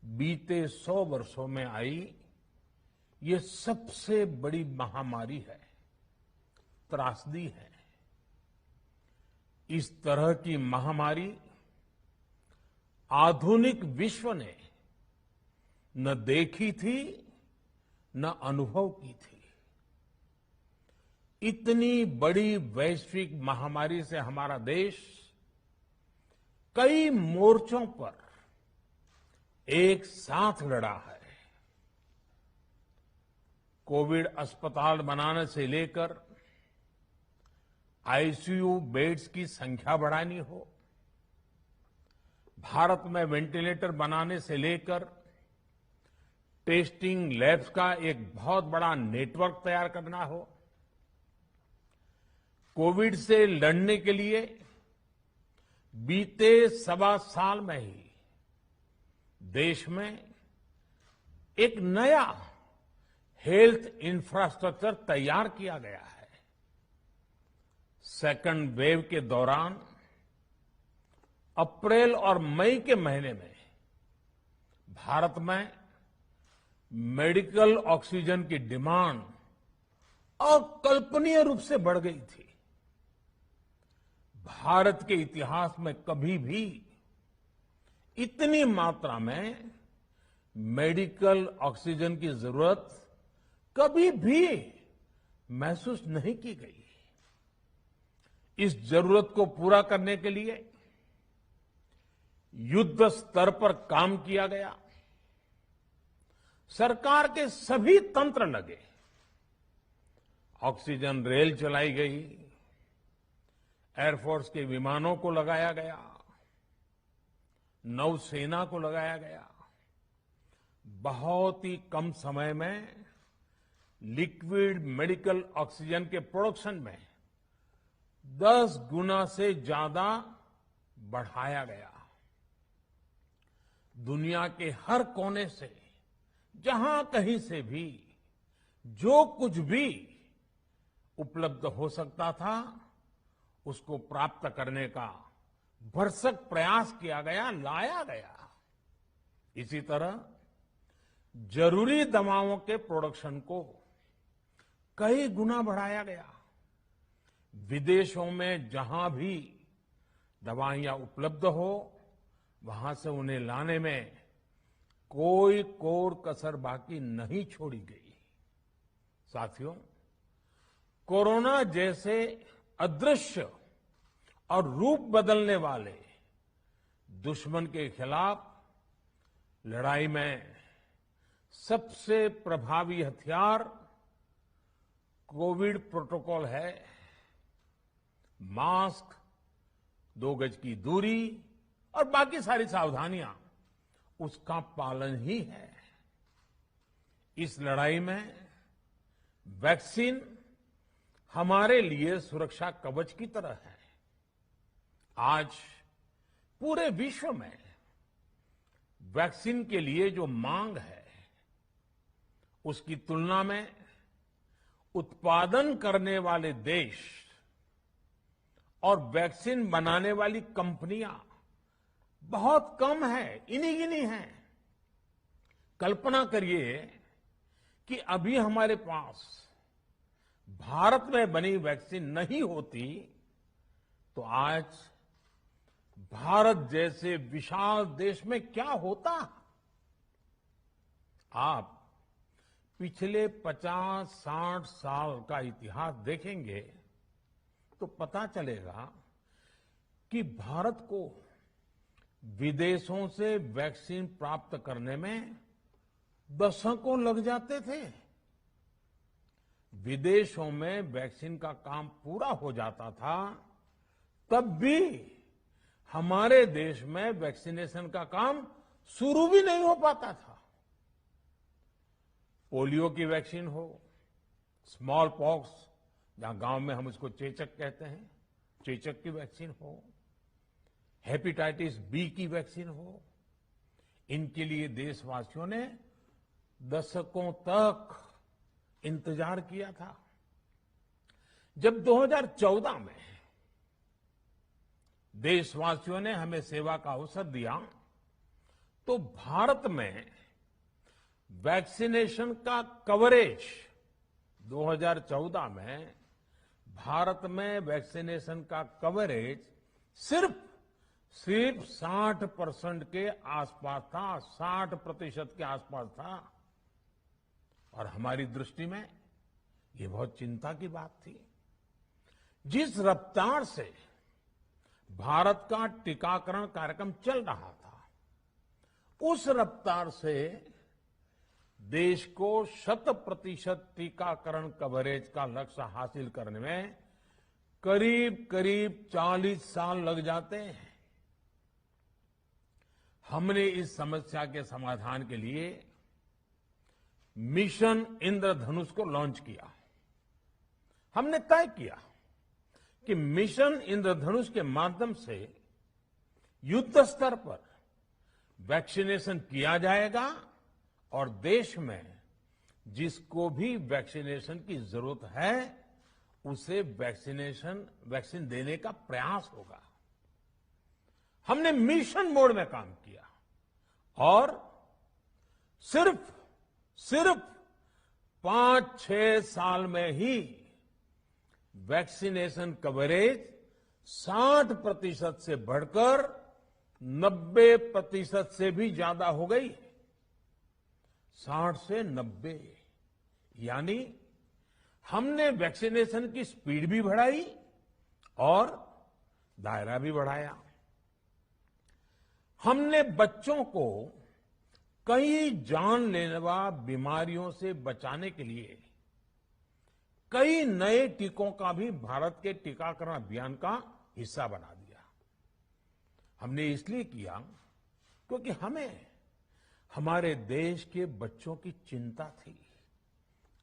बीते 100 वर्षों में आई ये सबसे बड़ी महामारी है, त्रासदी है। इस तरह की महामारी आधुनिक विश्व ने न देखी थी न अनुभव की थी। इतनी बड़ी वैश्विक महामारी से हमारा देश कई मोर्चों पर एक साथ लड़ा है। कोविड अस्पताल बनाने से लेकर आईसीयू बेड्स की संख्या बढ़ानी हो, भारत में वेंटिलेटर बनाने से लेकर टेस्टिंग लैब्स का एक बहुत बड़ा नेटवर्क तैयार करना हो, कोविड से लड़ने के लिए बीते 1.25 साल में ही देश में एक नया हेल्थ इंफ्रास्ट्रक्चर तैयार किया गया है। सेकंड वेव के दौरान अप्रैल और मई के महीने में भारत में मेडिकल ऑक्सीजन की डिमांड अकल्पनीय रूप से बढ़ गई थी। भारत के इतिहास में कभी भी इतनी मात्रा में मेडिकल ऑक्सीजन की जरूरत कभी भी महसूस नहीं की गई। इस जरूरत को पूरा करने के लिए युद्ध स्तर पर काम किया गया। सरकार के सभी तंत्र लगे। ऑक्सीजन रेल चलाई गई, एयरफोर्स के विमानों को लगाया गया, नौसेना को लगाया गया। बहुत ही कम समय में लिक्विड मेडिकल ऑक्सीजन के प्रोडक्शन में 10 गुना से ज्यादा बढ़ाया गया। दुनिया के हर कोने से, जहां कहीं से भी जो कुछ भी उपलब्ध हो सकता था उसको प्राप्त करने का भरसक प्रयास किया गया, लाया गया। इसी तरह जरूरी दवाओं के प्रोडक्शन को कई गुना बढ़ाया गया। विदेशों में जहां भी दवाइयां उपलब्ध हो वहां से उन्हें लाने में कोई कोर कसर बाकी नहीं छोड़ी गई। साथियों, कोरोना जैसे अदृश्य और रूप बदलने वाले दुश्मन के खिलाफ लड़ाई में सबसे प्रभावी हथियार कोविड प्रोटोकॉल है। मास्क, 2 गज की दूरी और बाकी सारी सावधानियां उसका पालन ही है। इस लड़ाई में वैक्सीन हमारे लिए सुरक्षा कवच की तरह है। आज पूरे विश्व में वैक्सीन के लिए जो मांग है उसकी तुलना में उत्पादन करने वाले देश और वैक्सीन बनाने वाली कंपनियां बहुत कम है, इन्हीं गिनी हैं। कल्पना करिए कि अभी हमारे पास भारत में बनी वैक्सीन नहीं होती तो आज भारत जैसे विशाल देश में क्या होता। आप पिछले 50-60 साल का इतिहास देखेंगे तो पता चलेगा कि भारत को विदेशों से वैक्सीन प्राप्त करने में दशकों लग जाते थे। विदेशों में वैक्सीन का काम पूरा हो जाता था, तब भी हमारे देश में वैक्सीनेशन का काम शुरू भी नहीं हो पाता था। पोलियो की वैक्सीन हो, स्मॉल पॉक्स, जहां गांव में हम उसको चेचक कहते हैं, चेचक की वैक्सीन हो, हेपेटाइटिस बी की वैक्सीन हो, इनके लिए देशवासियों ने दशकों तक इंतजार किया था। जब 2014 में देशवासियों ने हमें सेवा का अवसर दिया तो भारत में वैक्सीनेशन का कवरेज 2014 में भारत में वैक्सीनेशन का कवरेज सिर्फ 60% के आसपास था, 60% के आसपास था। और हमारी दृष्टि में ये बहुत चिंता की बात थी। जिस रफ्तार से भारत का टीकाकरण कार्यक्रम चल रहा था, उस रफ्तार से देश को 100% टीकाकरण कवरेज का लक्ष्य हासिल करने में करीब करीब 40 साल लग जाते हैं। हमने इस समस्या के समाधान के लिए मिशन इंद्रधनुष को लॉन्च किया। हमने तय किया कि मिशन इंद्रधनुष के माध्यम से युद्ध स्तर पर वैक्सीनेशन किया जाएगा और देश में जिसको भी वैक्सीनेशन की जरूरत है उसे वैक्सीन देने का प्रयास होगा। हमने मिशन मोड में काम किया और सिर्फ 5-6 साल में ही वैक्सीनेशन कवरेज 60% से बढ़कर 90% से भी ज्यादा हो गई। 60 से 90, यानी हमने वैक्सीनेशन की स्पीड भी बढ़ाई और दायरा भी बढ़ाया। हमने बच्चों को कई जानलेवा बीमारियों से बचाने के लिए कई नए टीकों का भी भारत के टीकाकरण अभियान का हिस्सा बना दिया। हमने इसलिए किया क्योंकि हमें हमारे देश के बच्चों की चिंता थी।